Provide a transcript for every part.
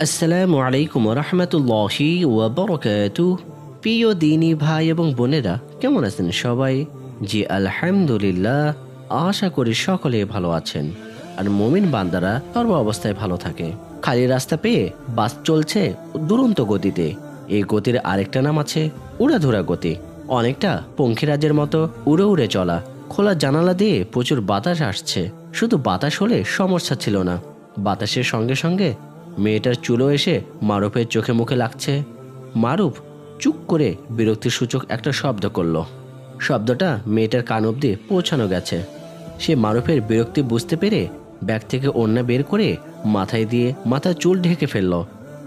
আসসালামু আলাইকুম রহমতুল্লাহি ওয়াবারাকাতুহু। প্রিয় দিনী ভাই এবং বোনেরা, কেমন আছেন সবাই? জি আলহামদুলিল্লাহ, আশা করি সকলে ভালো আছেন। আর মুমিন বান্দারা সর্ব অবস্থায় ভালো থাকে। খালি রাস্তা পেয়ে বাস চলছে দুরন্ত গতিতে। এই গতির আরেকটা নাম আছে উড়াধুরা গতি। অনেকটা পঙ্খিরাজের মতো উড়ে উড়ে চলা। খোলা জানালা দিয়ে প্রচুর বাতাস আসছে। শুধু বাতাস হলে সমস্যা ছিল না, বাতাসের সঙ্গে সঙ্গে মেয়েটার চুলও এসে মারুফের চোখে মুখে লাগছে। মারুফ চুপ করে বিরক্তিসূচক একটা শব্দ করল। শব্দটা মেয়েটার কান অব্দি পৌঁছানো গেছে। সে মারুফের বিরক্তি বুঝতে পেরে ব্যাগ থেকে ওড়না বের করে মাথায় দিয়ে মাথার চুল ঢেকে ফেলল।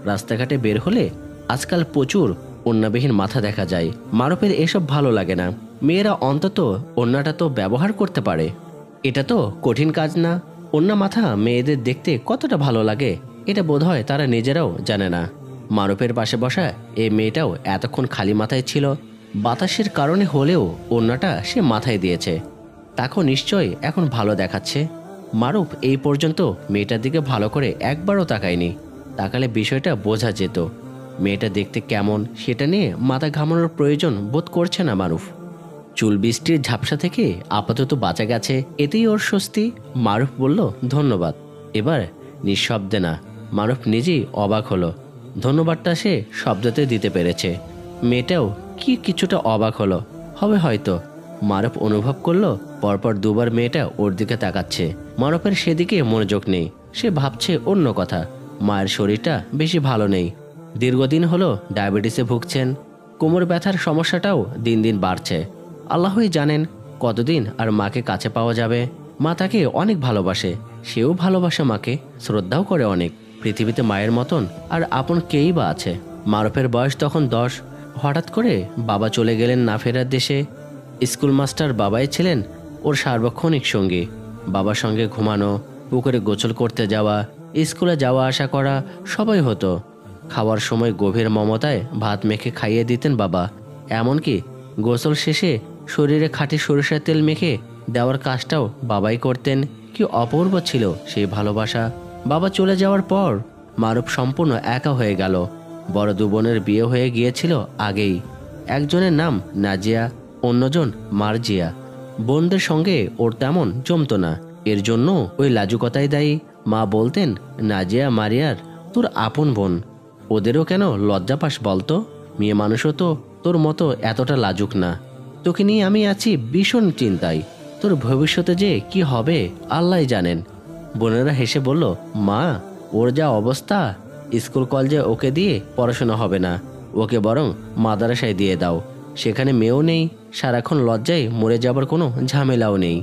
রাস্তাঘাটে বের হলে আজকাল প্রচুর ওড়নাবিহীন মাথা দেখা যায়। মারুফের এসব ভালো লাগে না। মেয়েরা অন্তত ওড়নাটা তো ব্যবহার করতে পারে। এটা তো কঠিন কাজ না। ওড়না মাথা মেয়েদের দেখতে কতটা ভালো লাগে এটা বোধহয় তারা নিজেরাও জানে না। মারুফের পাশে বসা এই মেয়েটাও এতক্ষণ খালি মাথায় ছিল। বাতাসের কারণে হলেও ওড়নাটা সে মাথায় দিয়েছে। তাকেও নিশ্চয়ই এখন ভালো দেখাচ্ছে। মারুফ এই পর্যন্ত মেয়েটার দিকে ভালো করে একবারও তাকায়নি। তাকালে বিষয়টা বোঝা যেত। মেয়েটা দেখতে কেমন সেটা নিয়ে মাথা ঘামানোর প্রয়োজন বোধ করছে না মারুফ। চুল বৃষ্টির ঝাপসা থেকে আপাতত বাঁচা গেছে, এতেই ওর স্বস্তি। মারুফ বলল, ধন্যবাদ। এবার নিঃশব্দে না, মারুফ নিজেই অবাক হলো। ধন্যবাদটা সে শব্দতে দিতে পেরেছে। মেয়েটাও কিছুটা অবাক হবে হয়তো। মারুফ অনুভব করলো পরপর দুবার মেয়েটা ওর দিকে তাকাচ্ছে। মারুফের সেদিকে মনোযোগ নেই। সে ভাবছে অন্য কথা। মায়ের শরীরটা বেশি ভালো নেই। দীর্ঘদিন হলো ডায়াবেটিসে ভুগছেন। কোমর ব্যথার সমস্যাটাও দিন দিন বাড়ছে। আল্লাহই জানেন কতদিন আর মাকে কাছে পাওয়া যাবে। মা তাকে অনেক ভালোবাসে, সেও ভালোবাসে মাকে, শ্রদ্ধাও করে অনেক। পৃথিবীতে মায়ের মতন আর আপন কেই বা আছে? মারুফের বয়স তখন 10। হঠাৎ করে বাবা চলে গেলেন না ফেরার দেশে। স্কুল মাস্টার বাবাই ছিলেন ওর সার্বক্ষণিক সঙ্গী। বাবার সঙ্গে ঘুমানো, পুকুরে গোসল করতে যাওয়া, স্কুলে যাওয়া আসা করা সবাই হতো। খাওয়ার সময় গভীর মমতায় ভাত মেখে খাইয়ে দিতেন বাবা। এমনকি গোসল শেষে শরীরে খাঁটি সরিষার তেল মেখে দেওয়ার কাজটাও বাবাই করতেন। কি অপূর্ব ছিল সেই ভালোবাসা। বাবা চলে যাওয়ার পর মারুফ সম্পূর্ণ একা হয়ে গেল। বড় দু বোনের বিয়ে হয়ে গিয়েছিল আগেই। একজনের নাম নাজিয়া, অন্যজন মার্জিয়া। বোনদের সঙ্গে ওর তেমন জমতো না। এর জন্য ওই লাজুকতাই দায়ী। মা বলতেন, নাজিয়া মারিয়ার তোর আপন বোন, ওদেরও কেন লজ্জা পাস বলতো? মেয়ে মানুষও তো তোর মতো এতটা লাজুক না। তোকে নিয়ে আমি আছি ভীষণ চিন্তায়। তোর ভবিষ্যতে যে কি হবে আল্লাহই জানেন। বোনেরা হেসে বলল, মা, ওর যা অবস্থা, স্কুল কলেজে ওকে দিয়ে পড়াশোনা হবে না। ওকে বরং মাদ্রাসায় দিয়ে দাও। সেখানে মেয়েও নেই, সারাক্ষণ লজ্জায় মরে যাবার কোনো ঝামেলাও নেই।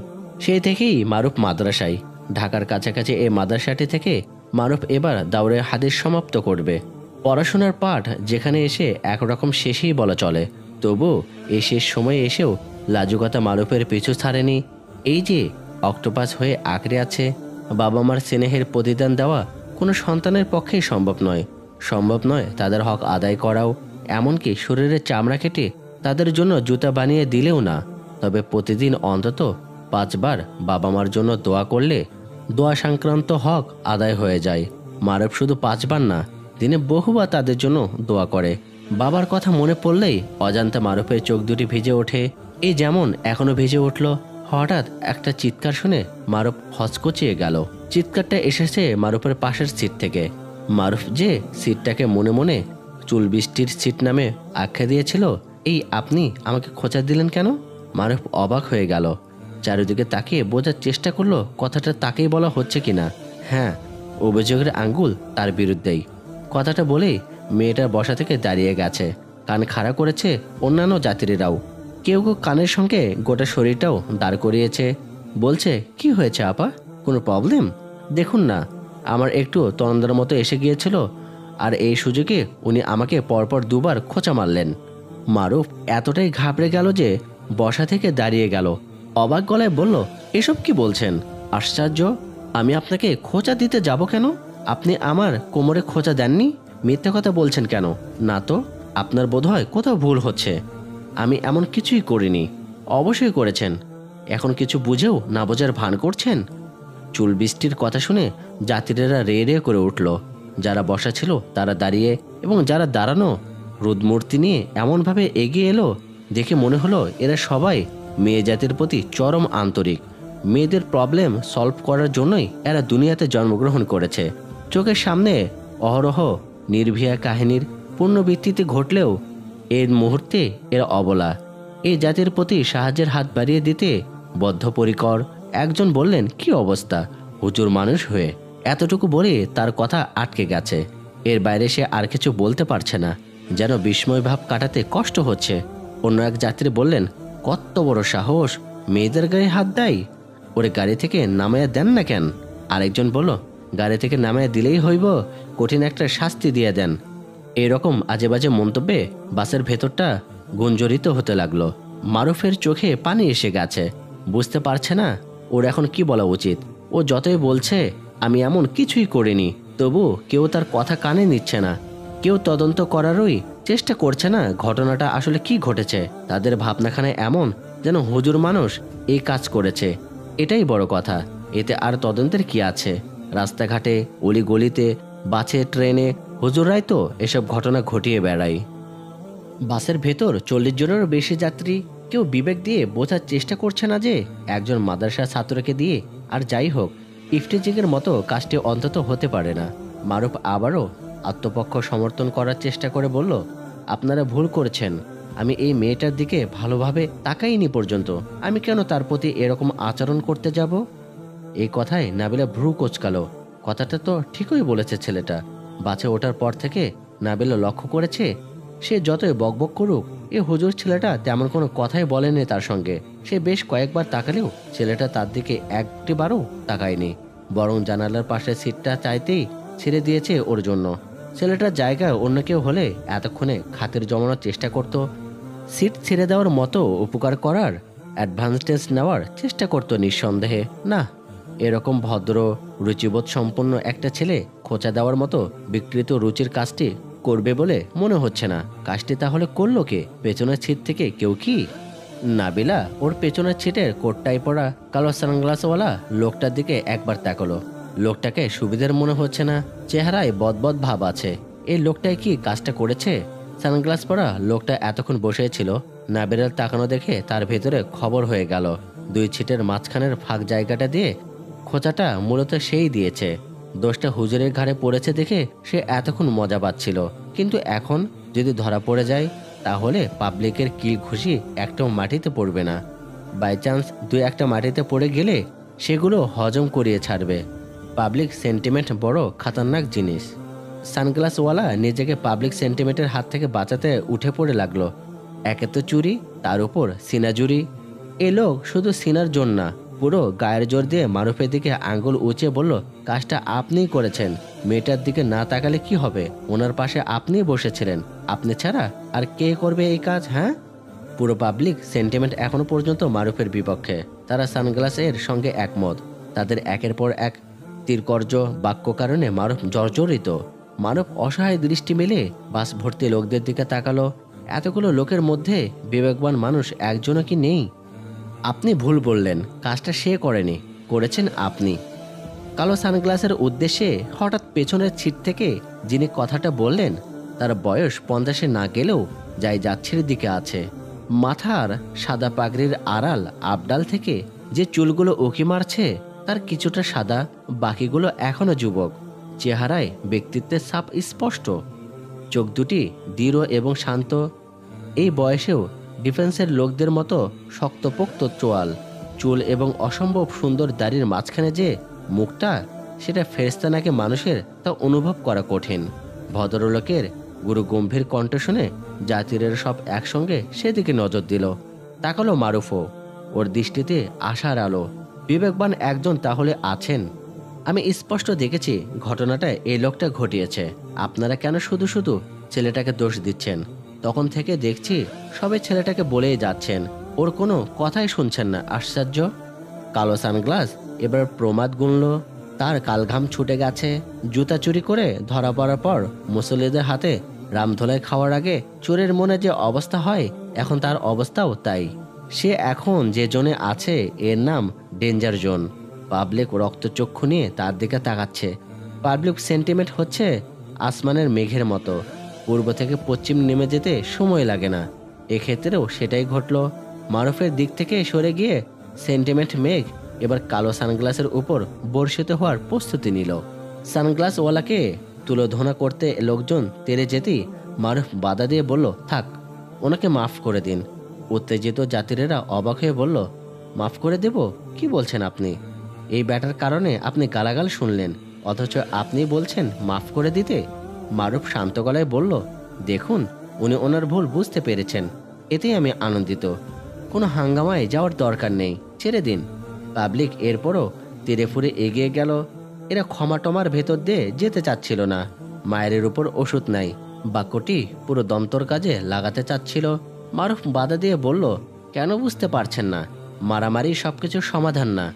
সেই থেকেই মারুফ মাদ্রাসায়। ঢাকার কাছাকাছি এই মাদ্রাসাটি থেকে মারুফ এবার দাওরে হাদিস সমাপ্ত করবে। পড়াশোনার পাঠ যেখানে এসে একরকম শেষই বলা চলে, তবু এই শেষ সময়ে এসেও লাজুকতা মারুফের পিছু ছাড়েনি। এই যে অক্টোপাস হয়ে আঁকড়ে আছে। বাবা মার স্নেহের প্রতিদান দেওয়া কোনো সন্তানের পক্ষেই সম্ভব নয় তাদের হক আদায় করাও। এমনকি শরীরের চামড়া কেটে তাদের জন্য জুতা বানিয়ে দিলেও না। তবে প্রতিদিন অন্তত 5 বার বাবা মার জন্য দোয়া করলে দোয়া সংক্রান্ত হক আদায় হয়ে যায়। মারুফ শুধু 5 বার না, দিনে বহুবার তাদের জন্য দোয়া করে। বাবার কথা মনে পড়লেই অজান্তে মারুফের চোখ দুটি ভিজে ওঠে। এই যেমন এখনো ভিজে উঠল। হঠাৎ একটা চিৎকার শুনে মারুফ হচকচিয়ে গেল। চিৎকারটা এসেছে মারুফের পাশের সিট থেকে। মারুফ যে সিটটাকে মনে মনে চুল বৃষ্টির সিট নামে আখ্যা দিয়েছিল, এই আপনি আমাকে খোঁচা দিলেন কেন? মারুফ অবাক হয়ে গেল। চারিদিকে তাকিয়ে বোঝার চেষ্টা করলো কথাটা তাকেই বলা হচ্ছে কিনা। হ্যাঁ, অভিযোগের আঙ্গুল তার বিরুদ্ধেই। কথাটা বলেই মেয়েটার বসা থেকে দাঁড়িয়ে গেছে। কান খাড়া করেছে অন্যান্য যাত্রীরাও। কেউ কেউ কানের সঙ্গে গোটা শরীরটাও দাঁড় করিয়েছে। বলছে, কি হয়েছে আপা, কোনো প্রবলেম? দেখুন না, আমার একটু তরন্দার মতো এসে গিয়েছিল, আর এই সুযোগে উনি আমাকে পরপর 2 বার খোঁচা মারলেন। মারুফ এতটাই ঘাবড়ে গেল যে বসা থেকে দাঁড়িয়ে গেল। অবাক গলায় বলল, এসব কি বলছেন? আশ্চর্য, আমি আপনাকে খোঁচা দিতে যাব কেন? আপনি আমার কোমরে খোঁচা দেননি। মিথ্যা কথা বলছেন কেন? না তো, আপনার বোধহয় কোথাও ভুল হচ্ছে। আমি এমন কিছুই করিনি। অবশ্যই করেছেন। এখন কিছু বুঝেও না বোঝার ভান করছেন। চুল বৃষ্টির কথা শুনে যাত্রীরা রে রে করে উঠল। যারা বসা ছিল তারা দাঁড়িয়ে এবং যারা দাঁড়ানো রুদমূর্তি নিয়ে এমনভাবে এগিয়ে এলো, দেখে মনে হলো এরা সবাই মেয়ে জাতির প্রতি চরম আন্তরিক। মেয়েদের প্রবলেম সলভ করার জন্যই এরা দুনিয়াতে জন্মগ্রহণ করেছে। চোখের সামনে অহরহ নির্ভীয়া কাহিনীর পুনরাবৃত্তি ঘটলেও এর মুহূর্তে এরা অবলা। এই জাতির প্রতি সাহায্যের হাত বাড়িয়ে দিতে বদ্ধপরিকর। একজন বললেন, কি অবস্থা, হুজুর মানুষ হয়ে। এতটুকু বলে তার কথা আটকে গেছে। এর বাইরে সে আর কিছু বলতে পারছে না, যেন বিস্ময় ভাব কাটাতে কষ্ট হচ্ছে। অন্য এক যাত্রী বললেন, কত বড় সাহস, মেয়েদের গায়ে হাত দেয়, ওরে গাড়ি থেকে নামাইয়া দেন না কেন? আরেকজন বলল, গাড়ি থেকে নামাইয়া দিলেই হইব, কঠিন একটা শাস্তি দিয়ে দেন। এরকম আজে বাজে মন্তব্যে বাসের ভেতরটা গুঞ্জরিত হতে লাগলো। মারুফের চোখে পানি এসে গেছে। বুঝতে পারছে না ওর এখন কি বলা উচিত। ও যতই বলছে আমি এমন কিছুই করিনি, তবু কেউ তার কথা কানে নিচ্ছে না। কেউ তদন্ত করারই চেষ্টা করছে না ঘটনাটা আসলে কি ঘটেছে। তাদের ভাবনাখানে এমন যেন হুজুর মানুষ এই কাজ করেছে। এটাই বড় কথা। এতে আর তদন্তের কি আছে? রাস্তাঘাটে, অলিগলিতে, বাসে, ট্রেনে হুজুররাই তো এসব ঘটনা ঘটিয়ে বেড়ায়। বাসের ভেতর 40 জনেরও বেশি যাত্রী। কেউ বিবেক দিয়ে বোঝার চেষ্টা করছে না যে একজন মাদ্রাসা ছাত্রকে দিয়ে আর যাই হোক ইফটিজিংয়ের মতো কাজটি অন্তত হতে পারে না। মারুফ আবারও আত্মপক্ষ সমর্থন করার চেষ্টা করে বলল, আপনারা ভুল করেছেন। আমি এই মেয়েটার দিকে ভালোভাবে তাকাইনি পর্যন্ত। আমি কেন তার প্রতি এরকম আচরণ করতে যাব? এই কথায় নাবিলা ভ্রু কোচকালো। কথাটা তো ঠিকই বলেছে ছেলেটা। বাসে ওঠার পর থেকে নাবিলা লক্ষ্য করেছে, সে যতই বকবক করুক এ হুজুর ছেলেটা তেমন কোনো কথাই বলেনি তার সঙ্গে। সে বেশ কয়েকবার তাকালেও ছেলেটা তার দিকে একটিবারও তাকায়নি, বরং জানালার পাশে সিটটা চাইতেই ছেড়ে দিয়েছে ওর জন্য। ছেলেটার জায়গায় অন্য কেউ হলে এতক্ষণে খাতির জমানোর চেষ্টা করত, সিট ছেড়ে দেওয়ার মতো উপকার করার অ্যাডভান্টেজ নেওয়ার চেষ্টা করত নিঃসন্দেহে। না, এরকম ভদ্র রুচিবোধ সম্পন্ন একটা ছেলে খোঁচা দেওয়ার মতো বিকৃত রুচির কাজটি করবে বলে মনে হচ্ছে না। কাজটি তাহলে করলো কে? পেছনের ছিট থেকে কেউ কি? নাবিলা ওর পেছনের ছিটের কোটটাই পরা কালো সানগ্লাসওয়ালা লোকটার দিকে একবার তাকালো। লোকটাকে সুবিধার মনে হচ্ছে না, চেহারায় বদবদ ভাব আছে। এই লোকটাই কি কাজটা করেছে? সানগ্লাস পরা লোকটা এতক্ষণ বসে ছিল। নাবিলার তাকানো দেখে তার ভেতরে খবর হয়ে গেল। দুই ছিটের মাঝখানের ফাঁক জায়গাটা দিয়ে খোঁচাটা মূলত সেই দিয়েছে। দোষটা হুজুরের ঘাড়ে পড়েছে দেখে সে এতক্ষণ মজা পাচ্ছিল, কিন্তু এখন যদি ধরা পড়ে যায় তাহলে পাবলিকের কিল খুশি একটাও মাটিতে পড়বে না। বাই চান্স দুই একটা মাটিতে পড়ে গেলে সেগুলো হজম করিয়ে ছাড়বে। পাবলিক সেন্টিমেন্ট বড় খাতারনাক জিনিস। সানগ্লাসওয়ালা নিজেকে পাবলিক সেন্টিমেন্টের হাত থেকে বাঁচাতে উঠে পড়ে লাগলো। একে তো চুরি, তার উপর সিনাজুরি। এ লোক শুধু সিনার জোর না, পুরো গায়ের জোর দিয়ে মারুফের দিকে আঙ্গুল উঁচে বলল, কাজটা আপনিই করেছেন। মেয়েটার দিকে না তাকালে কি হবে? ওনার পাশে আপনিই বসেছিলেন। আপনি ছাড়া আর কে করবে এই কাজ? হ্যাঁ, পুরো পাবলিক সেন্টিমেন্ট এখনো পর্যন্ত মারুফের বিপক্ষে। তারা সানগ্লাসের সঙ্গে একমত। তাদের একের পর এক তীরকর্য বাক্য কারণে মারুফ জর্জরিত। মারুফ অসহায় দৃষ্টি মেলে বাস ভর্তি লোকদের দিকে তাকালো। এতগুলো লোকের মধ্যে বিবেকবান মানুষ একজনও কি নেই? আপনি ভুল বললেন, কাজটা সে করেনি, করেছেন আপনি। কালো সানগ্লাসের উদ্দেশ্যে হঠাৎ পেছনের ছিট থেকে যিনি কথাটা বললেন তার বয়স 50-এ না গেলেও যাই যাচ্ছির দিকে আছে। মাথার সাদা পাগড়ির আড়াল আবডাল থেকে যে চুলগুলো উঁকি মারছে তার কিছুটা সাদা, বাকিগুলো এখনো যুবক। চেহারায় ব্যক্তিত্বের ছাপ স্পষ্ট। চোখ দুটি দৃঢ় এবং শান্ত। এই বয়সেও ডিফেন্সের লোকদের মতো শক্তপোক্ত চোয়াল, চুল এবং অসম্ভব সুন্দর দাড়ির মাঝখানে যে মুখটা, সেটা ফেরেশতা নাকি মানুষের তা অনুভব করা কঠিন। ভদ্রলোকের গুরু গম্ভীর কণ্ঠ শুনে জাতিরের সব একসঙ্গে সেদিকে নজর দিল। তাকালো মারুফও। ওর দৃষ্টিতে আশার আলো। বিবেকবান একজন তাহলে আছেন। আমি স্পষ্ট দেখেছি ঘটনাটা এই লোকটা ঘটিয়েছে। আপনারা কেন শুধু শুধু ছেলেটাকে দোষ দিচ্ছেন? তখন থেকে দেখছি সবে ছেলেটাকে বলেই যাচ্ছেন, ওর কোনো কথাই শুনছেন না। আশ্চর্য। কালো সানগ্লাস এবার প্রমাদ গুনল। তার কালঘাম ছুটে গেছে। জুতা চুরি করে ধরা পড়ার পর মুসল্লিদের হাতে রামধোলাই খাওয়ার আগে চোরের মনে যে অবস্থা হয়, এখন তার অবস্থাও তাই। সে এখন যে জোনে আছে এর নাম ডেঞ্জার জোন। পাবলিক রক্তচক্ষু নিয়ে তার দিকে তাকাচ্ছে। পাবলিক সেন্টিমেন্ট হচ্ছে আসমানের মেঘের মতো, পূর্ব থেকে পশ্চিম নেমে যেতে সময় লাগে না। এক্ষেত্রেও সেটাই ঘটল। মারুফের দিক থেকে সরে গিয়ে সেন্টিমেন্ট মেঘ এবার কালো সানগ্লাসের উপর বর্ষিত হওয়ার প্রস্তুতি নিল। সানগ্লাসওয়ালাকে তুলোধনা করতে লোকজন তেড়ে যেতেই মারুফ বাধা দিয়ে বলল, থাক, ওনাকে মাফ করে দিন। উত্তেজিত যাত্রীরা অবাক হয়ে বলল, মাফ করে দেব? কি বলছেন আপনি? এই ব্যাটার কারণে আপনি গালাগাল শুনলেন, অথচ আপনি বলছেন মাফ করে দিতে। মারুফ শান্ত গলায় বলল, দেখুন, উনি ওনার ভুল বুঝতে পেরেছেন, এতেই আমি আনন্দিত। কোনো হাঙ্গামায় যাওয়ার দরকার নেই, ছেড়ে দিন। পাবলিক এরপরও তীরে ফুরে এগিয়ে গেল। এরা ক্ষমা টমার ভেতর দিয়ে যেতে চাচ্ছিল না। মায়ের উপর ওষুধ নাই বাক্যটি পুরো দন্তর কাজে লাগাতে চাচ্ছিল। মারুফ বাধা দিয়ে বলল, কেন বুঝতে পারছেন না? মারামারি সবকিছুর সমাধান না।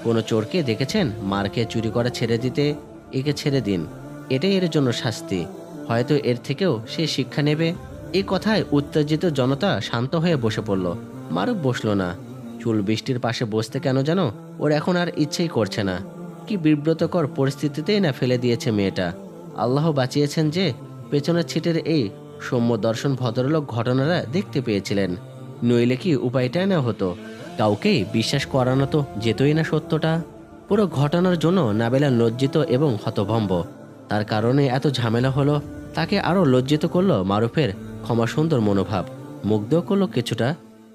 কোনো চোরকে দেখেছেন মারকে চুরি করা ছেড়ে দিতে? একে ছেড়ে দিন, এটাই এর জন্য শাস্তি। হয়তো এর থেকেও সে শিক্ষা নেবে। এই কথায় উত্তেজিত জনতা শান্ত হয়ে বসে পড়ল। মারুফ বসল না। চুল বৃষ্টির পাশে বসতে কেন যেন ওর এখন আর ইচ্ছেই করছে না। কি বিব্রতকর পরিস্থিতিতেই না ফেলে দিয়েছে মেয়েটা। আল্লাহ বাঁচিয়েছেন যে পেছনের ছিটের এই সৌম্য দর্শন ভদ্রলোক ঘটনাটা দেখতে পেয়েছিলেন, নইলে কি উপায়টাই না হতো। কাউকেই বিশ্বাস করানো তো যেতই না সত্যটা। পুরো ঘটনার জন্য নাবিলা লজ্জিত এবং হতভম্ব। তার কারণে এত ঝামেলা হলো। তাকে আরও লজ্জিত করলো মারুফের ক্ষমা সুন্দর মনোভাব, মুগ্ধ করলো কিছুটা।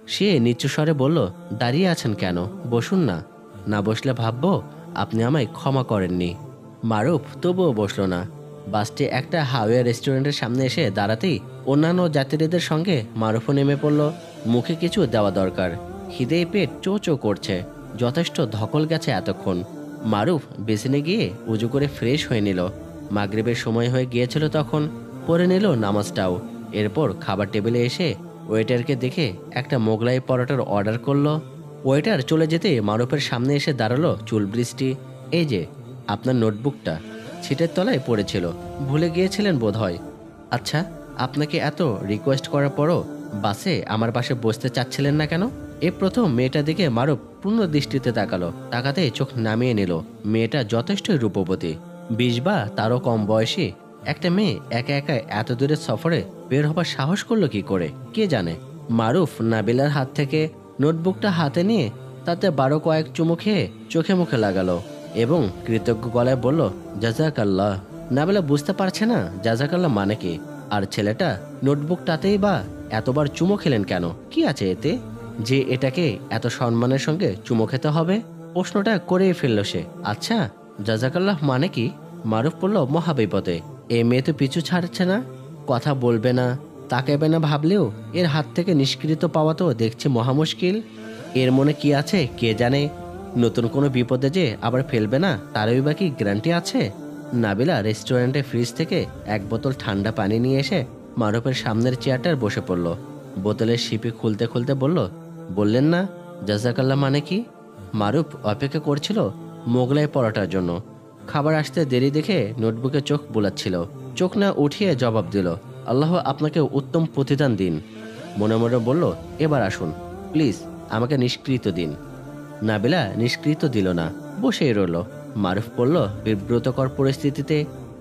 সে নিচু স্বরে বলল, দাঁড়িয়ে আছেন কেন? বসুন না। না বসলে ভাববো আপনি আমায় ক্ষমা করেননি। মারুফ তবুও বসল না। বাসটি একটা হাওয়ে রেস্টুরেন্টের সামনে এসে দাঁড়াতেই অন্যান্য যাত্রীদের সঙ্গে মারুফও নেমে পড়ল। মুখে কিছু দেওয়া দরকার। খিদেই পেট চো চো করছে। যথেষ্ট ধকল গেছে এতক্ষণ। মারুফ বেসিনে গিয়ে উজু করে ফ্রেশ হয়ে নিল। মাগরিবের সময় হয়ে গিয়েছিল তখন। পড়ে নিল নামাজটাও। এরপর খাবার টেবিলে এসে ওয়েটারকে দেখে একটা মোগলাই পরোটার অর্ডার করলো। ওয়েটার চলে যেতে মারুফের সামনে এসে দাঁড়ালো চুল বৃষ্টি। এই যে আপনার নোটবুকটা ছিটের তলায় পড়েছিল, ভুলে গিয়েছিলেন বোধহয়। আচ্ছা, আপনাকে এত রিকোয়েস্ট করার পরও বাসে আমার পাশে বসতে চাচ্ছিলেন না কেন? এ প্রথম মেয়েটা দিকে মারুফ পূর্ণ দৃষ্টিতে তাকালো। তাকাতেই চোখ নামিয়ে নিল। মেয়েটা যথেষ্টই রূপবতী, 20 বা তারও কম বয়সী। একটা মেয়ে একা একা এত দূরের সফরে বের হবার সাহস করলো কি করে কে জানে। মারুফ নাবিলার হাত থেকে নোটবুকটা হাতে নিয়ে তাতে 12 কয়েক চুমু খেয়ে চোখে মুখে লাগালো এবং কৃতজ্ঞ গলায় বলল, জাজাকাল্লাহ। নাবিলা বুঝতে পারছে না জাজাকাল্লাহ মানে কি। আর ছেলেটা নোটবুকটাতেই বা এতবার চুমো খেলেন কেন? কি আছে এতে যে এটাকে এত সম্মানের সঙ্গে চুমো খেতে হবে? প্রশ্নটা করেই ফেলল সে। আচ্ছা, জাজাকাল্লাহ মানে কি? মারুফ পড়ল মহাবিপদে। এ মেয়ে তো পিছু ছাড়ছে না, কথা বলবে না, তাকাবে না। ভাবলেও এর হাত থেকে নিষ্কৃত পাওয়া তো দেখছে মহা মুশকিল। এর মনে কি আছে কে জানে। নতুন কোনো বিপদে যে আবার ফেলবে না তারই বা কি গ্যারান্টি আছে? নাবিলা রেস্টুরেন্টে ফ্রিজ থেকে এক বোতল ঠান্ডা পানি নিয়ে এসে মারুফের সামনের চেয়ারটার বসে পড়ল। বোতলের শিপি খুলতে খুলতে বলল, বললেন না জাজাকাল্লাহ মানে কি? মারুফ অপেক্ষা করছিল মোগলাই পরোটার জন্য। খাবার আসতে দেরি দেখে নোটবুকে চোখ বুলাচ্ছিল। চোখ না উঠিয়ে জবাব দিল, আল্লাহ আপনাকে উত্তম প্রতিদান দিন। মনে মনে বলল, এবার আসুন প্লিজ, আমাকে নিষ্কৃত দিন। নাবিলা নিষ্কৃত দিল না, বসেই রইল। মারুফ পড়ল বিব্রতকর পরিস্থিতিতে।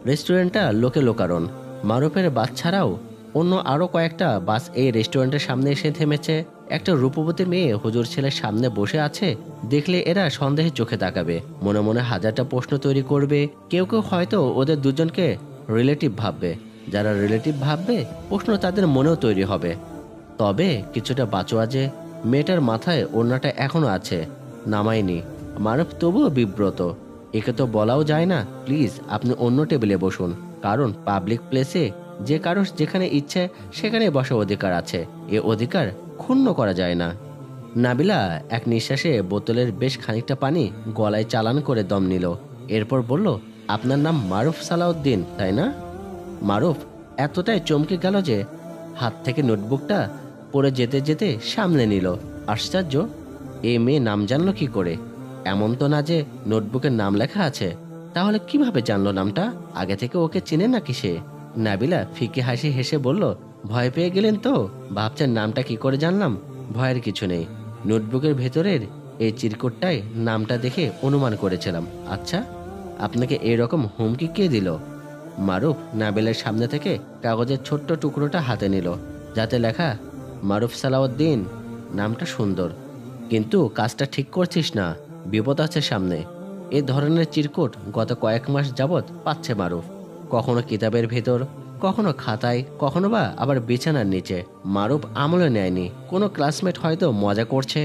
রেস্টুরেন্টটা লোকে লোকারণ। মারুফের বাস ছাড়াও অন্য আরও কয়েকটা বাস এই রেস্টুরেন্টের সামনে এসে থেমেছে। একটা রূপবতী মেয়ে হুজুর ছেলের সামনে বসে আছে দেখলে এরা সন্দেহে চোখে তাকাবে। মনে মনে হাজারটা প্রশ্ন তৈরি করবে। কেউ কেউ হয়তো ওদের দুজনকে রিলেটিভ ভাববে। যারা রিলেটিভ ভাববে প্রশ্ন তাদের মনেও তৈরি হবে। তবে কিছুটা বাঁচোয়া যে মেয়েটার মাথায় ওড়নাটা এখনো আছে, নামায়নি। মারুফ তবুও বিব্রত। একে তো বলাও যায় না প্লিজ আপনি অন্য টেবিলে বসুন, কারণ পাবলিক প্লেসে যে কারো যেখানে ইচ্ছে সেখানে বসার অধিকার আছে। এ অধিকার ক্ষুণ্ণ করা যায় না। নাবিলা এক নিঃশ্বাসে বোতলের বেশ খানিকটা পানি গলায় চালান করে দম নিল। এরপর বলল, আপনার নাম মারুফ সালাউদ্দিন, তাই না? মারুফ এতটাই চমকে গেল যে হাত থেকে নোটবুকটা পড়ে যেতে যেতে সামলে নিল। আশ্চর্য, এ মেয়ে নাম জানলো কি করে? এমন তো না যে নোটবুকের নাম লেখা আছে। তাহলে কিভাবে জানলো নামটা? আগে থেকে ওকে চিনে নাকি সে? নাবিলা ফিকে হাসি হেসে বলল, ভয় পেয়ে গেলেন তো? ভাবছেন নামটা কি করে জানলাম? ভয়ের কিছু নেই। নোটবুকের ভেতরের এই চিরকুটটায় নামটা দেখে অনুমান করেছিলাম। আচ্ছা, আপনাকে এরকম হুমকি কে দিল? মারুফ নাবিলের সামনে থেকে কাগজের ছোট্ট টুকরোটা হাতে নিল, যাতে লেখা মারুফ সালাউদ্দিন। নামটা সুন্দর, কিন্তু কাজটা ঠিক করছিস না, বিপদ আছে সামনে। এ ধরনের চিরকুট গত কয়েক মাস যাবৎ পাচ্ছে মারুফ। কখনো কিতাবের ভেতর, কখনো খাতায়, কখনো বা আবার বিছানার নিচে। মারুফ আমলে নেয়নি, কোনো ক্লাসমেট হয়তো মজা করছে।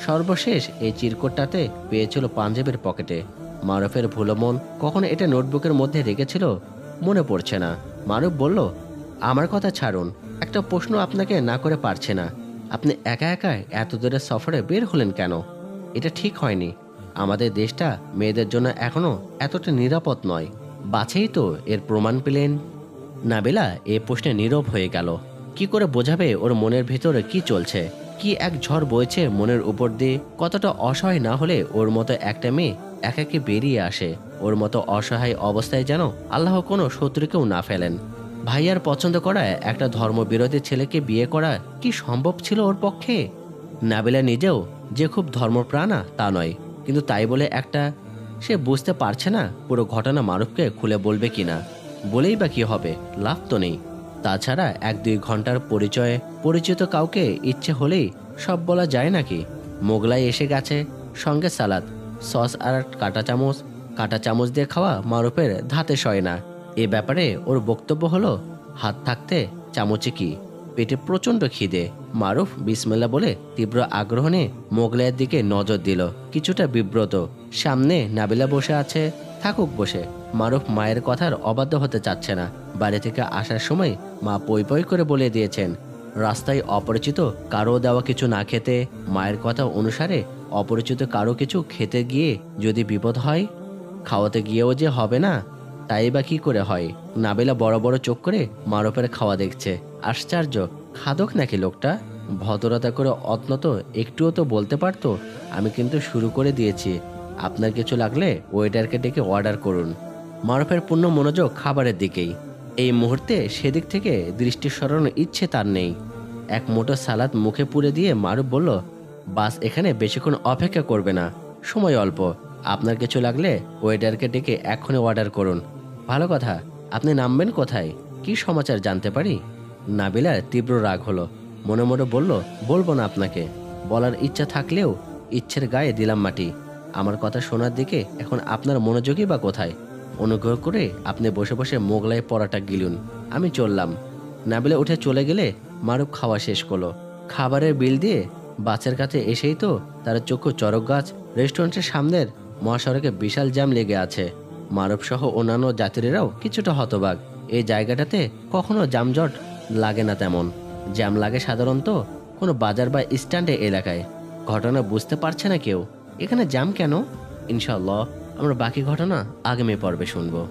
সর্বশেষ এই চিরকুটটাতে পেয়েছিল পাঞ্জাবের পকেটে। মারুফের ভুলো মন কখনো এটা নোটবুকের মধ্যে রেখেছিল মনে পড়ছে না। মারুফ বলল, আমার কথা ছাড়ুন, একটা প্রশ্ন আপনাকে না করে পারছে না। আপনি একা একা এত দূরের সফরে বের হলেন কেন? এটা ঠিক হয়নি। আমাদের দেশটা মেয়েদের জন্য এখনো এতটা নিরাপদ নয়। বাছেই তো এর প্রমাণ পেলেন। নাবিলা এ প্রশ্নে নীরব হয়ে গেল। কি করে বোঝাবে ওর মনের ভেতরে কি চলছে? কি এক ঝড় বইছে মনের উপর দিয়ে? কতটা অসহায় না হলে ওর মতো একটা মেয়ে একাকে বেরিয়ে আসে? ওর মতো অসহায় অবস্থায় যেন আল্লাহ কোনো শত্রুকেও না ফেলেন। ভাইয়ার পছন্দ করা একটা ধর্মবিরোধী ছেলেকে বিয়ে করা কি সম্ভব ছিল ওর পক্ষে? নাবিলা নিজেও যে খুব ধর্মপ্রাণা তা নয়, কিন্তু তাই বলে সে বুঝতে পারছে না পুরো ঘটনা মারুফকে খুলে বলবে কিনা। বলেই বা কি হবে, লাভ তো নেই। তাছাড়া 1-2 ঘন্টার পরিচয়ে পরিচিত কাউকে ইচ্ছে হলেই সব বলা যায় নাকি? মোগলাই এসে গেছে, সঙ্গে সালাদ, সস আর কাঁটা চামচ দিয়ে খাওয়া মারুফের ধাতে সয় না। এ ব্যাপারে ওর বক্তব্য হলো, হাত থাকতে চামচে কি, পেটে প্রচণ্ড খিদে। মারুফ বিসমিল্লাহ বলে তীব্র আগ্রহ নিয়ে মোগলাইয়ের দিকে নজর দিল, কিছুটা বিব্রত। সামনে নাবিলা বসে আছে, থাকুক বসে। মারুফ মায়ের কথার অবাধ্য হতে চাচ্ছে না। বাড়ি থেকে আসার সময় মা পই পই করে বলে দিয়েছেন, রাস্তায় অপরিচিত কারো দেওয়া কিছু না খেতে। মায়ের কথা অনুসারে অপরিচিত কারো কিছু খেতে গিয়ে যদি বিপদ হয়, খাওয়াতে গিয়েও যে হবে না, তাই বা কি করে হয়? নাবিলা বড় বড় চোখ করে মারুফের খাওয়া দেখছে। আশ্চর্য, খাদক নাকি লোকটা? ভদ্রতা করে অন্তত একটুও তো বলতে পারতো, আমি কিন্তু শুরু করে দিয়েছি, আপনার কিছু লাগলে ওয়েটারকে ডেকে অর্ডার করুন। মারুফের পূর্ণ মনোযোগ খাবারের দিকেই। এই মুহূর্তে সেদিক থেকে দৃষ্টি সরানোর ইচ্ছে তার নেই। এক মুঠো সালাদ মুখে পুরে দিয়ে মারুফ বলল, বাস এখানে বেশিক্ষণ অপেক্ষা করবে না, সময় অল্প। আপনার কিছু লাগলে ওয়েটারকে ডেকে এক্ষুনি অর্ডার করুন। ভালো কথা, আপনি নামবেন কোথায়? কি সমাচার জানতে পারি? নাবিলার তীব্র রাগ হলো, মনে মনে বলল, বলবো না আপনাকে। বলার ইচ্ছা থাকলেও ইচ্ছের গায়ে দিলাম মাটি। আমার কথা শোনার দিকে এখন আপনার মনোযোগই বা কোথায়? অনুগ্রহ করে আপনি বসে বসে মোগলাই পরাটা গিলুন, আমি চললাম। নাবিলা উঠে চলে গেলে মারুফ খাওয়া শেষ করলো। খাবারের বিল দিয়ে বাসের কাছে এসেই তো তার চক্ষু চড়ক গাছ। রেস্টুরেন্টের সামনের মহাসড়কে বিশাল জ্যাম লেগে আছে। মারুফ সহ অন্যান্য যাত্রীরাও কিছুটা হতবাক। এই জায়গাটাতে কখনো যানজট লাগে না তেমন। জ্যাম লাগে সাধারণত কোনো বাজার বা স্ট্যান্ডে এলাকায়। ঘটনা বুঝতে পারছে না কেউ, এখানে জ্যাম কেন? ইনশাআল্লাহ আমরা বাকি ঘটনা আগামী পর্বে শুনবো।